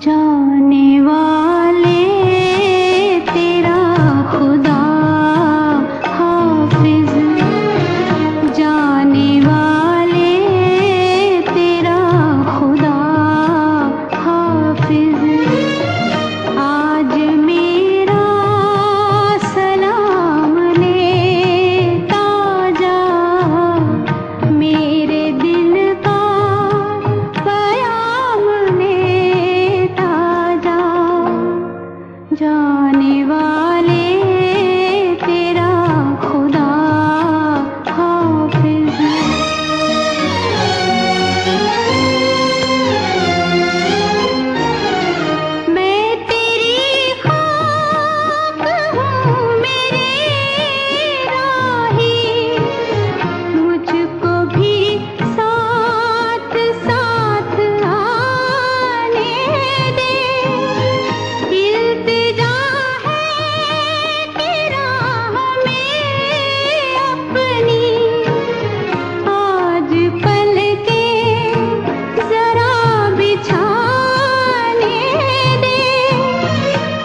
जाने वाले तेरा खुदा हाफिज, जाने वाले तेरा खुदा हाफिज, आज मेरा सलाम लेता जा, मेरे दिल का पयाम लेता जा, जाने वाले तेरा खुदा हाफिज। मैं तेरी खाक हूँ मेरे राही, मुझको भी साथ साथ आने दे, इल्तिजा है तेरा हमें अपनी, आज पल के जरा बिछाने दे,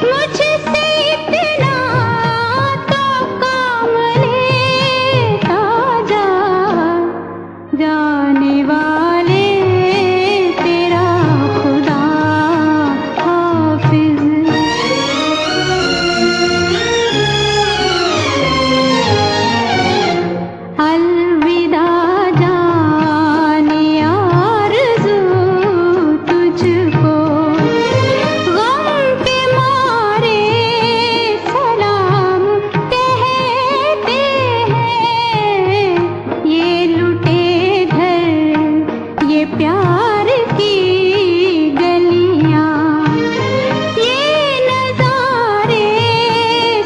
मुझसे इतना तो काम लेता जा, जाने वाले तेरा खुदा हाफिज। अलविदा जाने आरज़ू तुझको, गम के मारे सलाम कहते हैं, ये लुटे घर ये प्यार की गलियां, ये नज़ारे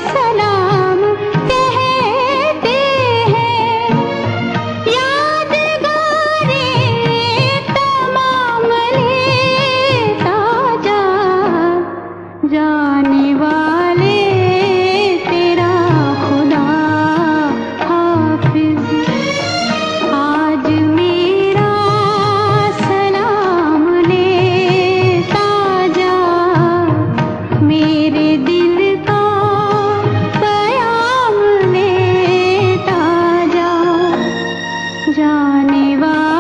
सलाम कहते हैं, यादगारे तमाम लेता जा, जाने वाले तेरा खुदा हाफिज, आज मेरा सलाम लेता जा, मेरे दिल का पयाम लेता जा, जाने वाले